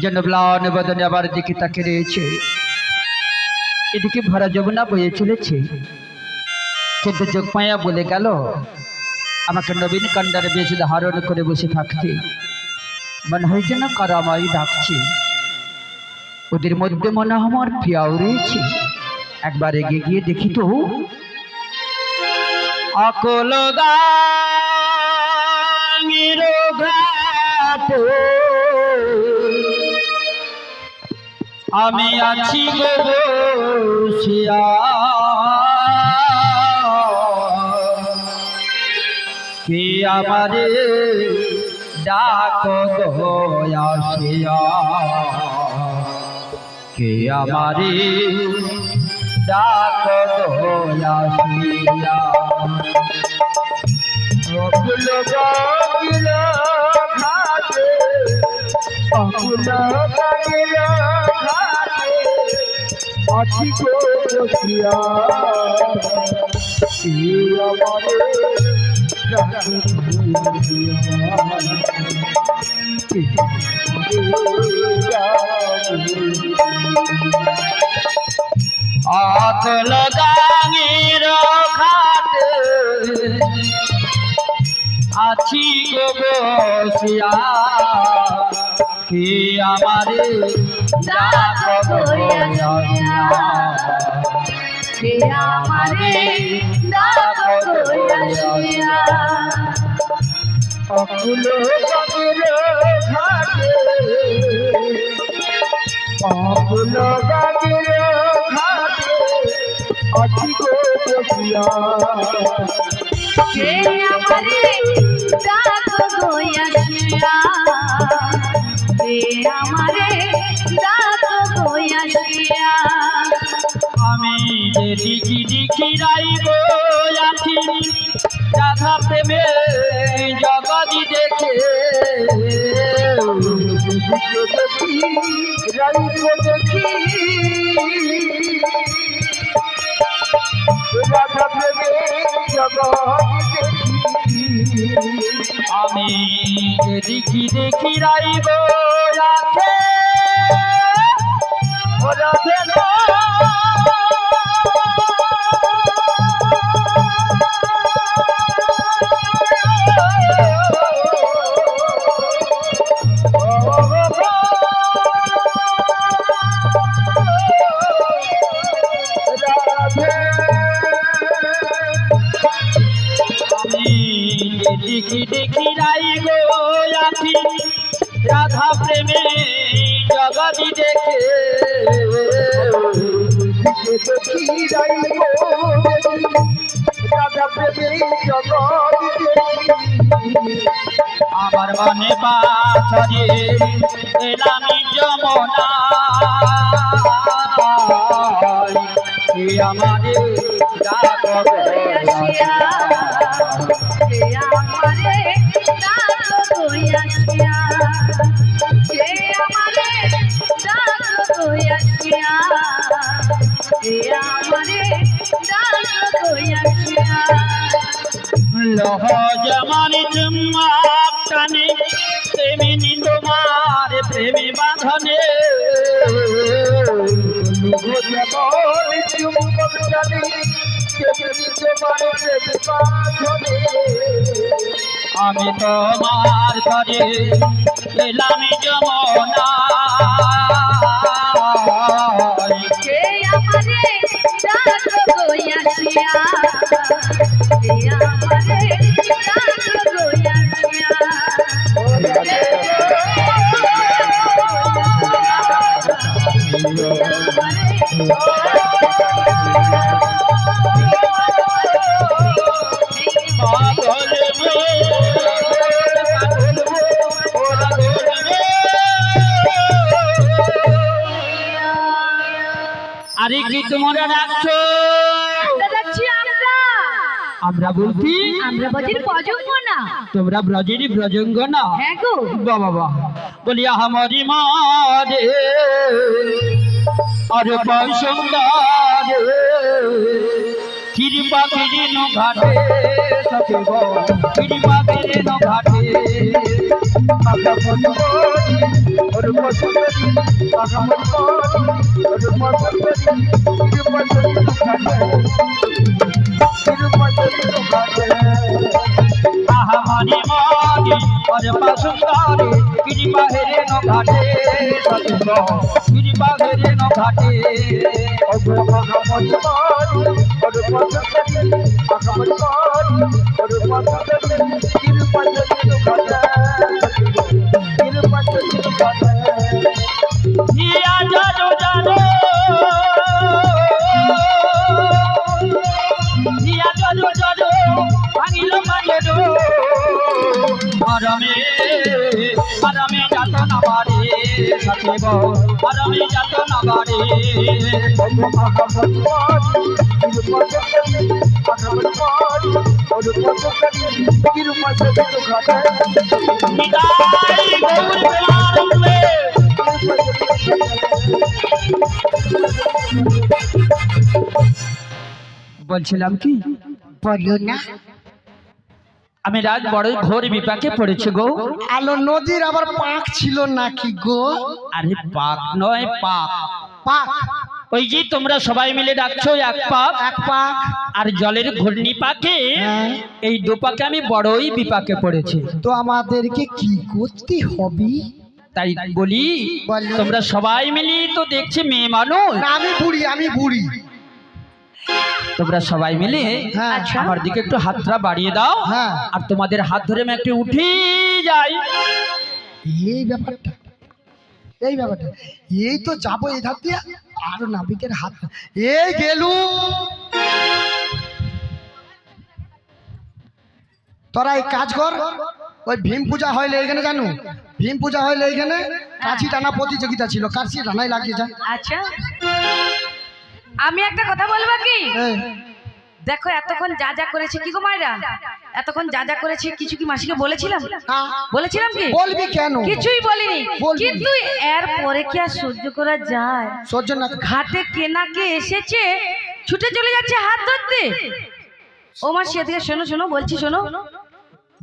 যেন ম্লান বদনে আমার দিকে তাকে রয়েছে। এদিকে ভরা যমুনা বয়ে চলেছে, কিন্তু যোগমায়া বলে গেল আমাকে নবীন কান্ডারে বেশ ধারণ করে বসে থাকতে। মনে হয় যেন কারো আমায় ডাকছে, ওদের মধ্যে মনে হয় আমার প্রিয়াও রয়েছে। একবার এগিয়ে গিয়ে দেখি তো। অকল গাঙের ঘাটে আমি আছি গো বসিয়া, কে আমারে ডাক গো আসিয়া, কে আমারে ডাক গো আসিয়া। অকুল গাঙের ঘাটে, অকুল গাঙের ঘাটে আছি গো বসিয়া, কে আমারে ডাক গো আসিয়া, কে অকুল গাঙের ঘাটে আছি গো বসিয়া, কে আমারে ডাক গো আসিয়া, কে আমারে ডাক গো আসিয়া। অকুল গাঙের ঘাটে, অকুল গাঙের ঘাটে আছি গো বসিয়া, কে আমারে ডাক গো আসিয়া, কে আমারে ডাক গো আসিয়া। আমি যে দিকি দিকি রাইব আছি রাধা প্রেমে জগদি দেখে, দেখি রাইব দেখি রাধা প্রেমে জগদি দেখি, আমি যে দিকি দেখি রাইব রাধে রাধে গো। দেখি দেখি রাইব আছি রাধা প্রেমে জগদি দেখে, দেখি রাইব রাধা প্রেমে জগদি দেখি, আমার মনে পাথরে এলাম যমুনা, কে আমারে ডাক গো আসিয়া, কে আমারে ডাক গো আসিয়া, কে আমারে ডাক গো আসিয়া, কে আমারে ডাক গো আসিয়া। লহ যেমন চুম্মা টানে তেমনি তোমার প্রেমে বাঁধনে, যেমন চুম্বক টানে তেমনি তোমার প্রেমে বাঁধনে, আমি তোমার ঘরে এলাম যমুনা, কে আমারে ডাক গো আসিয়া, কে আমারে ডাক গো আসিয়া। আরে কি তোমরা রাখছো? আমরা বলছি আমরা ব্রজের প্রজঙ্গনা। তোমরা ব্রজেরই ব্রজঙ্গনা? হ্যাঁ গো। বাবা বাবা বলিয়া আমারি মারে আর বৈসঙ্গারে কৃপা কিরিন ঘাটে সখে গো, কৃপা কিরিন ঘাটে আহা মনি মনি ওরে পাশুন্দারে কৃপা হেরে ন ঘাটে সতব কৃপা হেরে ন ঘাটে হিয়া জানো জানো হিয়া জানো জানো ভাঙিল মায়েরো আরামে আরামে যাত না বাড়ি সতব আরামে যাত না বাড়ি নিতাই গৌর প্রেমানন্দে বলছিলাম কি বলো না। আমি রাত বড় ঘোর বিপাকে পড়েছি গো। আলো নদীর আবার পাক ছিল নাকি গো? আরে পাক নয় পাক, পাক ওই যে তোমরা সবাই মিলে ডাকছো এক পাক, এক পাক। আর জলের ঘূর্ণি পাকে হ্যাঁ। এই দুপাকে আমি বড়ই বিপাকে পড়েছি। তো আমাদেরকে কি করতে হবে? তাই বলি বলো। তোমরা সবাই মিলে তো দেখছি মেয়ে মানুষ, না, আমি বুড়ি, আমি বুড়ি। তোমরা সবাই মিলে হ্যাঁ। আমার দিকে একটু হাতটা বাড়িয়ে দাও, হ্যাঁ। আর তোমাদের হাত ধরে আমি একটু উঠি যাই। এই ব্যাপারটা, এই ব্যাপারটা, এই তো যাবো এই ধার দিয়ে, আর নাবিকের হাত এই গেলু। তোরা এই কাজ কর, ওই ভীম পূজা হইলে এখানে জানো, ভীম পূজা হইলে এখানে কাছি টানা প্রতিযোগিতা ছিল, কাছি টানাই লাগিয়ে যায়। আচ্ছা, আমি একটা কথা বলবো কি? এই, দেখো এতক্ষণ যা যা করেছে কি গো মায়েরা, এতক্ষণ যা যা করেছে কিছু কি মাসিকে বলেছিলাম? না, বলেছিলাম কি? বলবি কেন? কিছুই বলিনি, বলবি। কিন্তু এর পরে কি আর সহ্য করা যায়? সহ্য না। ঘাটে কেনাকে এসেছে, ছুটে চলে যাচ্ছে হাত ধরতে। ও মাসি এদিকে শোনো শোনো, বলছি শোনো,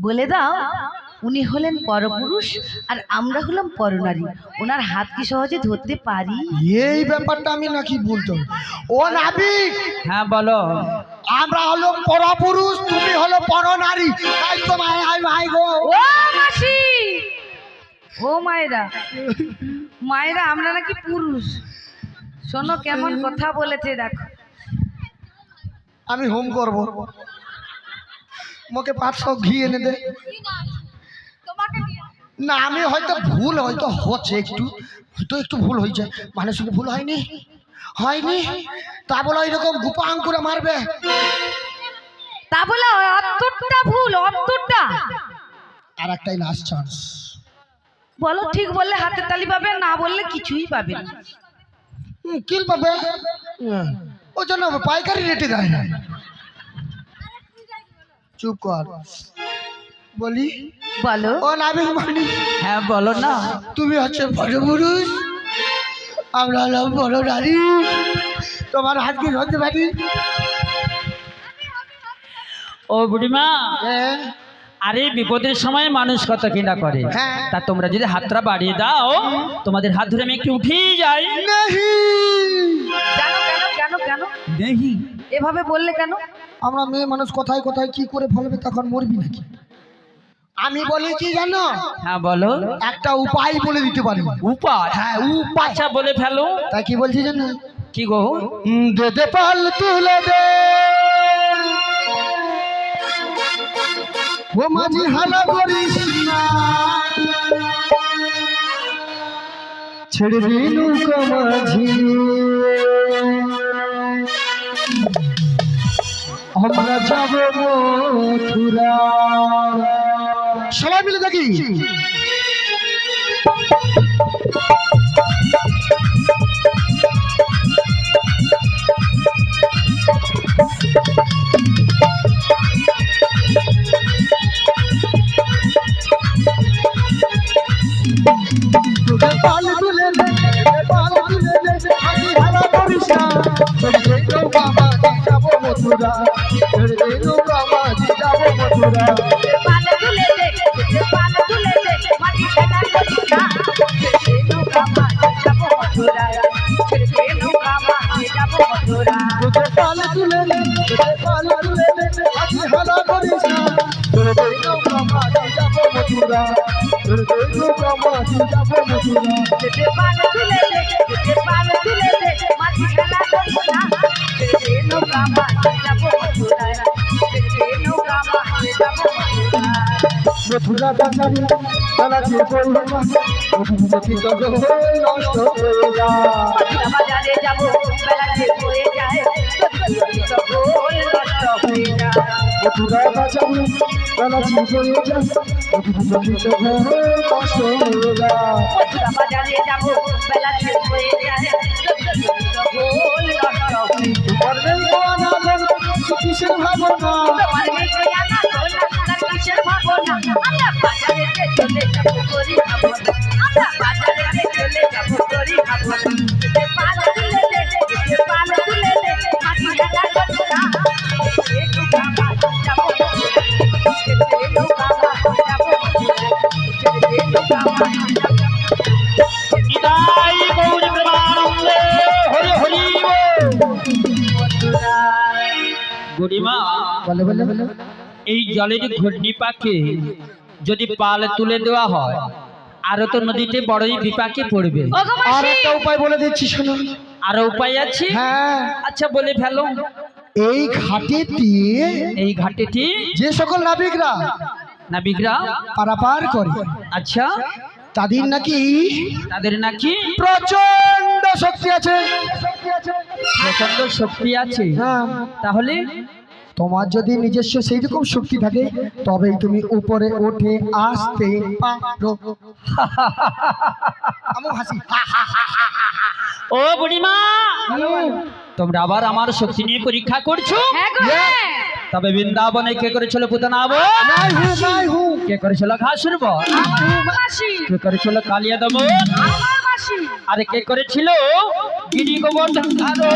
বলে দাও উনি হলেন পরপুরুষ আর আমরা হলাম পরনারী, ওনার হাত কি সহজে ধরতে পারি? এই ব্যাপারটা আমি নাকি বলতো। ও নাবিক, হ্যাঁ বলো। আমরা হলো পরপুরুষ, তুমি হলো পরনারী, তাই তো ভাই গো। ও মাসি, ও মায়েরা, মায়েরা আমরা নাকি পুরুষ। শোনো কেমন কথা বলেছে দেখো। আমি হোম করব, মোকে 500 ঘি এনে দে। না, আমি হয়তো ভুল হয়তো হচ্ছে, একটু হয়তো একটু ভুল হয়েছে, মানে শুনে ভুল হয়নি, হয়নি তা বলো এরকম গুপাং করে মারবে? তা বলে অন্তরটা ভুল, অন্তরটা। আর একটাই লাস্ট চান্স, বলো, ঠিক বললে হাতের তালি পাবে, না বললে কিছুই পাবে না। কিল পাবে, ওই জন্য পাইকারি রেটে দেয় না। চুপ কর, বলি বলো। ও নাবিক মানি, হ্যাঁ বলো না। তুমি হচ্ছে বড় পুরুষ, আমরা হলাম বড় নারী, তোমার হাতকে ধরতে পারি? ও বুড়িমা, হ্যাঁ। আরে বিপদের সময় মানুষ কত কিনা করে, হ্যাঁ। তা তোমরা যদি হাতটা বাড়িয়ে দাও তোমাদের হাত ধরে আমি একটু উঠেই যাই। নেহি, কেন কেন কেন কেন দেখি এভাবে বললে কেন? আমরা মেয়ে মানুষ কোথায় কোথায় কি করে ফলবে, তখন মরবি নাকি? আমি বলি কি জানো, হ্যাঁ বলো। একটা উপায় বলে দিতে পারি। উপায়? হ্যাঁ, উপায়। আচ্ছা বলে ফেলো। তাই কি বলছি জানো? কি গো? দে দে পাল তুলে দে, ও মাঝি হালা করিস না, ছেড়ে দিলু কামাঝি, আমরা যাব মথুরা। সবাই মিলে দেখি। পাল তুলে দে, পাল তুলে দে, মাঝি হালা করিস না, ছেড়ে দিলু কামাঝি, যাব মথুরা, ছেড়ে দিলু কামাঝি, যাব মথুরা। পাল তুলে দে, পাল তুলে দে, মথুরা ছেড়ে নৌকা মাঝে যাব মথুরা তোকে পাল তুলে নে, তোকে পাল তুলে নে, আজ হেলা করিস না। তোর দই নৌকা মাঝি যাব মথুরা, তোর দই নৌকা মাঝি যাব মথুরা। যেতে পাল তুলে দে যেতে পাল তুলে দে মাঝি খেলা করিস না ছেড়ে নৌকা মাঝে যাব মথুরা ছেড়ে নৌকা মাঝে যাব মথুরা মথুরা বাজারে কালাচি করলো না, মথুরা ঠিক হয়ে নষ্ট হয়ে যায়। মথুরা বাজারে যাব বেলা যে হয়ে যায় তো গোল নষ্ট হয়ে যায় মথুরা বাজারে কালাচি হয়ে যায়, মথুরা ঠিক হয়ে নষ্ট হয়ে যায়। মথুরা বাজারে যাব বেলা যে হয়ে যায় তো গোল নষ্ট হয়ে যায় তোমার নেই বানানো কিসের ভাবনা, তোমার মেয়ে আনা গোলা তার কিসের ভাবনা আমরা বাজারে চলে যাব করি ভাবনা আমরা বাজারে চলে যাব করি ভাবনা যে পাল তুলে দে যে পাল তুলে দে মাটি খেলা করতে না একটু কামা যাব যে নৌকা যাব যে নৌকা নিতাই গৌর প্রেমানন্দে হরি হরি বুড়িমা বলে বলে বলে এই জলের ঘূর্ণি পাকে যদি পাল তুলে দেওয়া হয় আরো তো নদীতে বড়ই বিপাকে পড়বে। ওগো আর মাসি একটা উপায় বলে দিচ্ছি শোনো। আরো উপায় আছে? হ্যাঁ, আচ্ছা বলে ফেলো। এই ঘাটে দিয়ে এই ঘাটেটি যে সকল নাবিকরা নাবিকরা পারাপার করে, আচ্ছা তাদের নাকি তাদের নাকি প্রচন্ড শক্তি আছে। প্রচন্ড শক্তি আছে। হ্যাঁ, তাহলে তোমার যদি নিজস্ব সেই রকম শক্তি থাকে তবেই তুমি উপরে উঠে আসতে পারো। আমু হাসি। ও বুড়িমা তোমরা আবার আমার শক্তি নিয়ে পরীক্ষা করছো? হ্যাঁ গো হ্যাঁ তবে বৃন্দাবনে কে করেছিল পুতনাব, নাই হু কে করেছিল ঘাসুর বর, আমার মাসি কে করেছিল কালিয়া দম, আমার মাসি আরে কে করেছিল গিরি গোবর্ধন ধারো।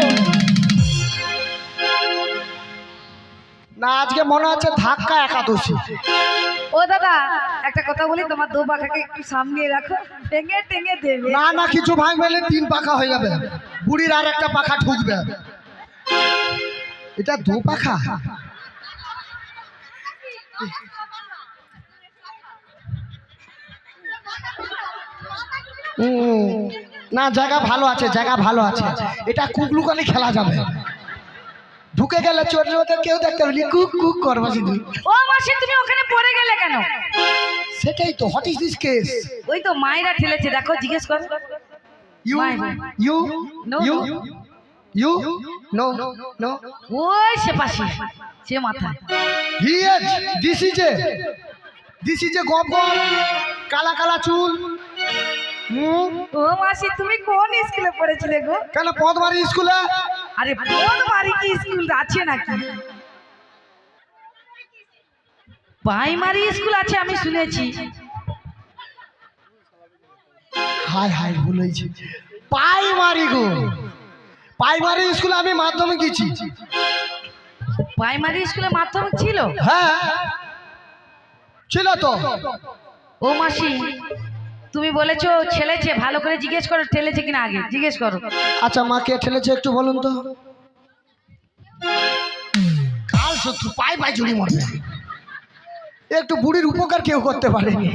না, আজকে মনে হচ্ছে ধাক্কা একাদশী। ও দাদা একটা কথা বলি তোমার দু পাখাকে একটু সামনে রাখো টেঙে টেঙে দেবে না না, কিছু ভাঙবে না, 3 পাখা হয়ে যাবে। বুড়ির আর একটা পাখা ঢুকবে। এটা 2 পাখা। না, জায়গা ভালো আছে, জায়গা ভালো আছে। এটা কুকলুকানি খেলা যাবে। ঢুকে গেলে চোরের মতো কেউ দেখতে পারলি কুক কুক করবো শুধু। ও মাসি তুমি ওখানে পড়ে গেলে কেন? সেটাই তো, হোয়াট ইজ দিস কেস? ওই তো মায়েরা ঠেলেছে দেখো জিজ্ঞেস করো ইউ মায়েরা। You No, you no. You know no ওই সে পাশে সে মাথায় দিস ইজ এ গপ গপ, কালা কালা চুল। ও মাসি তুমি কোন স্কুলে পড়েছিলে গো? কেন পদবাড়ি স্কুলে? আরে কোন বাড়ি কি স্কুল আছে নাকি? প্রাইমারি স্কুল আছে আমি শুনেছি। হাই হাই ভুল হয়েছে। প্রাইমারি গো, প্রাইমারি স্কুলে আমি মাধ্যমিক গেছি। প্রাইমারি স্কুলে মাধ্যমিক ছিল? হ্যাঁ ছিল তো। ও মাসি তুমি বলেছো ছেলেছে, ভালো করে জিজ্ঞেস করো ঠেলেছে কিনা, আগে জিজ্ঞেস করো। আচ্ছা মা কে ঠেলেছে একটু বলুন তো। কাল শত্রু পাই পাই জুড়ি মরবে। একটু বুড়ির উপকার কেউ করতে পারেনি।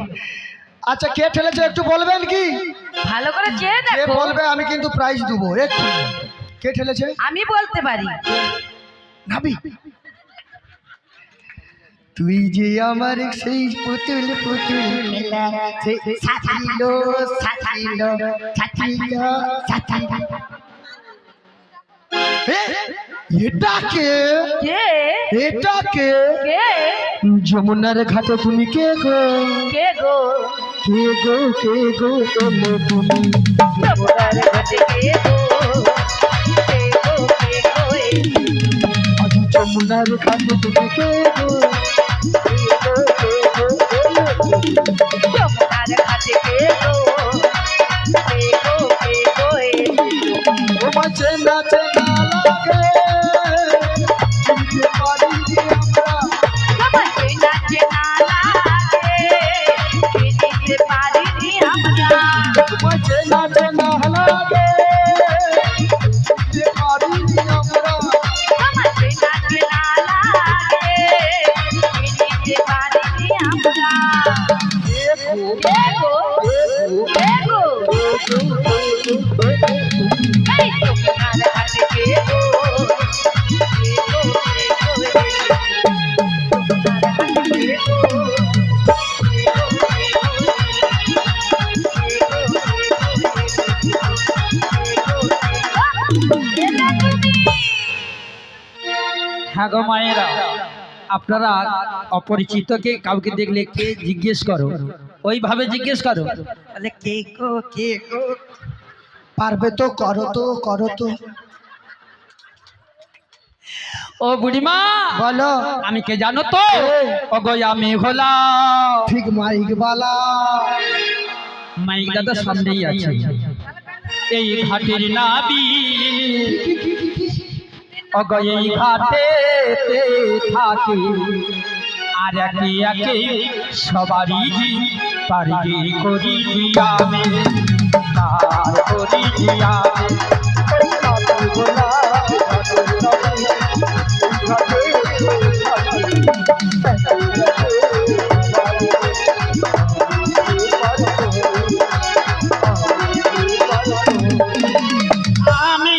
আচ্ছা কে ঠেলেছে একটু বলবেন কি? ভালো করে চেয়ে কে দেখো। বলবে আমি কিন্তু প্রাইজ দেবো। একটু কে ঠেলেছে? আমি বলতে পারি। নাবি, তুই যে আমার সেই পুতুল পুতুল খেলা, সেই সাথিল সাথিল সাথিল সাথিল। এটা কে? কে এটা কে? কে যমুনার ঘাটে তুমি কে গো? কে গো কে গো কে গো এলে তুমি? যমুনার ঘাটে কে গো? কে গো কে গো এলি? আজ যমুনার ঘাটে তুমি কে গো? কে গো কে গো এলে তুমি? যমুনার ঘাটে কে গো? কে গো কে গো এলি? ও মাঝে নাচে না লাগে চিনতে পারিনি আমরা। তোমাকে নাচে না লাগে চিনতে পারিনি আমরা। মাঝে নাচে না লাগে এই তোমার হাতে কে গো হ্যাঁ গো মায়েরা, আপনারা অপরিচিতকে কাউকে দেখলে কে জিজ্ঞেস করো, ওইভাবে জিজ্ঞেস করো। আরে কে গো কে গো, পারবে তো করো তো করো তো। ও বুড়িমা বলো আমি কে জানো তো? ও গো আমি হলাম ঠিক মাইক বালা। মাইক দাদা সামনেই আছে, এই ঘাটের নাবি। ও গো এই ঘাটে থাকে আর একে একে সবারই পারি করি আমি, তার করি আমি। আমি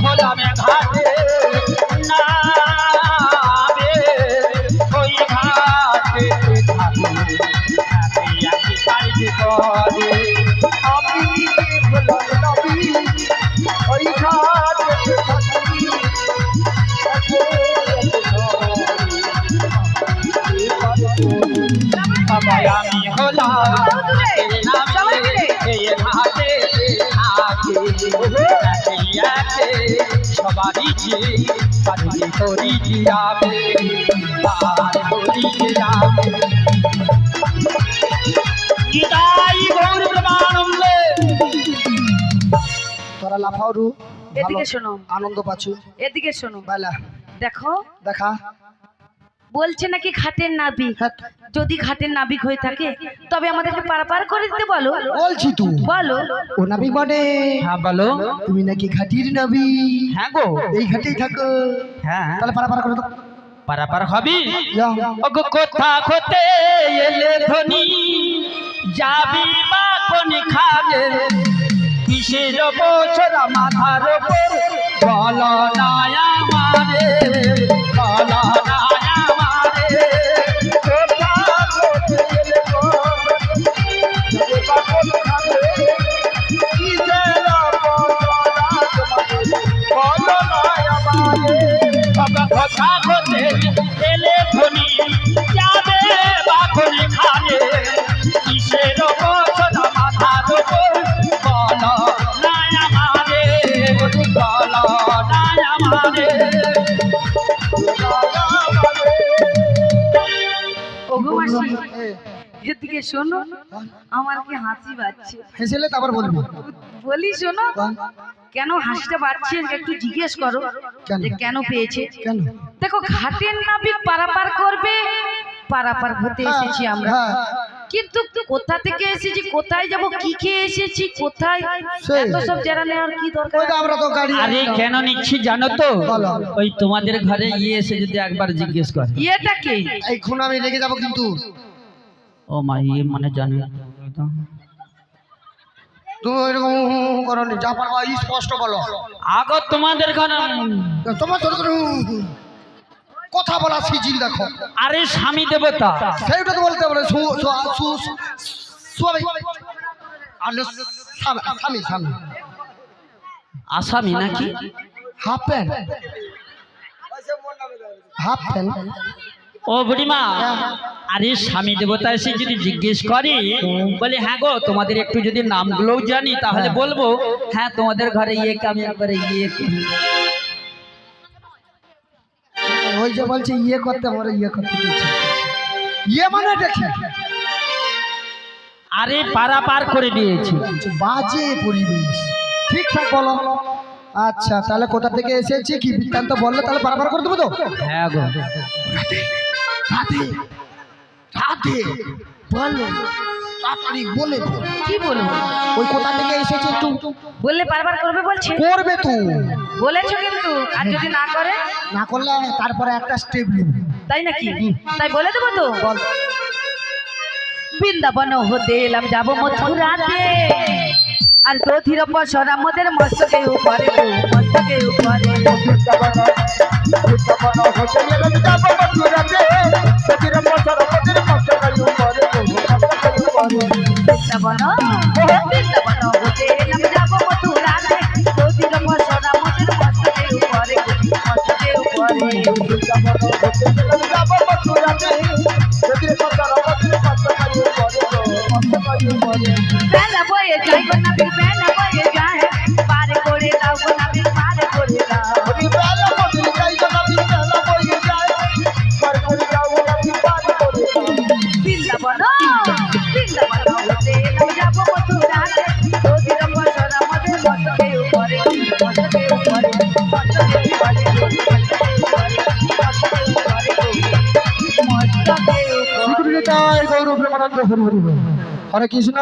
হলাম ঘাটে নাবে, ওই ঘাটে থাকি একে পারি করে। আমি হলাম নবী, ওই ঘাটে থাকি। সবাই আমি হলাম এই ঘাটে থাকি একে সবারই পারি করি যাবে, তার করি যাবে। নিতাই গৌর প্রেমানন্দে। তোরা লাফাওরু এদিকে শোনো, আনন্দ পাচ্ছু। এদিকে শোনো, বালা দেখো দেখা। বলছে নাকি ঘাটের নাবিক। হ্যাঁ, যদি ঘাটের নাবিক হয়ে থাকে তবে আমাদেরকে পারাপার করে দিতে বলো। বলছি তুই বলো। ও নাবিক মানে হ্যাঁ বলো। তুমি নাকি ঘাটির নাবি, হ্যাঁ গো, এই ঘাটেই থাকো। হ্যাঁ তাহলে পারাপার করে দাও। পারাপার হবি। যাও। ওগো কোথা হতে এলে ধনী, যাবি বা কোন খাবে, কিসের বছর মাথার উপর, বল না আমারে, বল না আমারে। কোথা হতে এলে ধনী, যাবি বা কোন খাবে, কিসের বছর বল না আমারে। ওগো কোথা হতে এলে ধনী, যাবে বা কোন খাবে, কিসের বছর মাথার উপর, বল না আমারে, বল না আমারে। ওগো মাসি, এ, এদিকে শোনো, আমার কি হাসি পাচ্ছে। হেসেলে তারপর বলবি। বলি শোনো, বল। কেন হাসিটা পাচ্ছে একটু জিজ্ঞেস করো কেন? যে কেন পেয়েছে। কেন? দেখো ঘাটের নাবিক পারাপার করবে, পারাপার হতে এসেছি আমরা, হ্যাঁ, কিন্তু কোথা থেকে এসেছি, কোথায় যাব, কি খেয়ে এসেছি, কোথায়, সেই। এত সব জানা নেওয়ার কি দরকার। ওই তো আমরা তো গাড়ি আরে কেন নিচ্ছি জানো তো? বলো। ওই তোমাদের ঘরে এসে যদি একবার জিজ্ঞেস করে, এটা কে? এখন আমি রেগে যাবো কিন্তু। ও মা মানে জানে তুমি ওইরকম করো নি, যা পারবা স্পষ্ট বলো। আগো তোমাদের ঘরে। তোমার ছোট ছোট কথা বলা সিজিল দেখো। আরে স্বামী দেবতা। সেইটা তো বলতে বলে স্বামী স্বামী আসামি নাকি? Half pant, half pant. ও বুড়িমা, আরে স্বামী দেবতা এসে যদি জিজ্ঞেস করি, বলে হ্যাঁ গো তোমাদের একটু যদি নামগুলোও জানি তাহলে বলবো হ্যাঁ তোমাদের ঘরে আমি একবারে করি। ওই যে বলছে করতে, আমরা করতে দিচ্ছি। মানে দেখি আরে পারাপার করে দিয়েছি। বাজে পরিবেশ, ঠিকঠাক বলো। আচ্ছা তাহলে কোথা থেকে এসেছি, কি বৃত্তান্ত বললে তাহলে পারাপার করে দেবো তো। হ্যাঁ গো। রাধে রাধে বলো, তাড়াতাড়ি বলে বল। কি বলবো? ওই কোথা থেকে এসেছে একটু বললে পারাপার করবে বলছে। করবে তো, বলেছো কিন্তু, আর যদি না করে? না করলে তারপরে একটা স্টেপ নেবে। তাই নাকি? তাই বলে দেবো তো। বল। বৃন্দাবন হতে এলাম, যাবো মথুরাতে, আর দধির বছর আমাদের মস্তকে উপরে গো, মস্তকে উপরে। বৃন্দাবন বৃন্দাবন হতে গেলে যাব মথুরাতে প্রতির বছর প্রতির মস্তকাই উপরে মস্তকাই উপরে বৃন্দাবন বৃন্দাবন হতে নাম যাব মথুরাতে দধির বছর আমাদের মস্তকে উপরে গো, মস্তকে উপরে। বৃন্দাবন হতে গেলে যাব মথুরাতে প্রতির বছর প্রতির মস্তকাই উপরে মস্তকাই উপরে বেলা বয়ে যায় গো নাবির বেলা বয়ে যায়, পার করে দাও গো নাবির পার করে দাও। ওই বেলা মধুর যাই গো নবী বেলা বয়ে যায় পার করে যাও নবী পার করে যাও বৃন্দাবন বৃন্দাবন হতে নাম যাব মথুরাতে দধির বছর আমাদের মস্তকে উপরে, মস্তকে উপরে, মস্তকে উপরে, মস্তকে উপরে, মস্তকে উপরে গো, মস্তকে উপরে। শ্রীগুরুতাই গৌর প্রেমানন্দ হরি হরি বল। হরে কৃষ্ণ।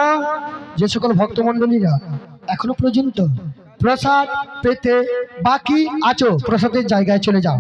যে সকল ভক্তমণ্ডলীরা এখনো পর্যন্ত প্রসাদ পেতে বাকি আছো, প্রসাদের জায়গায় চলে যাও।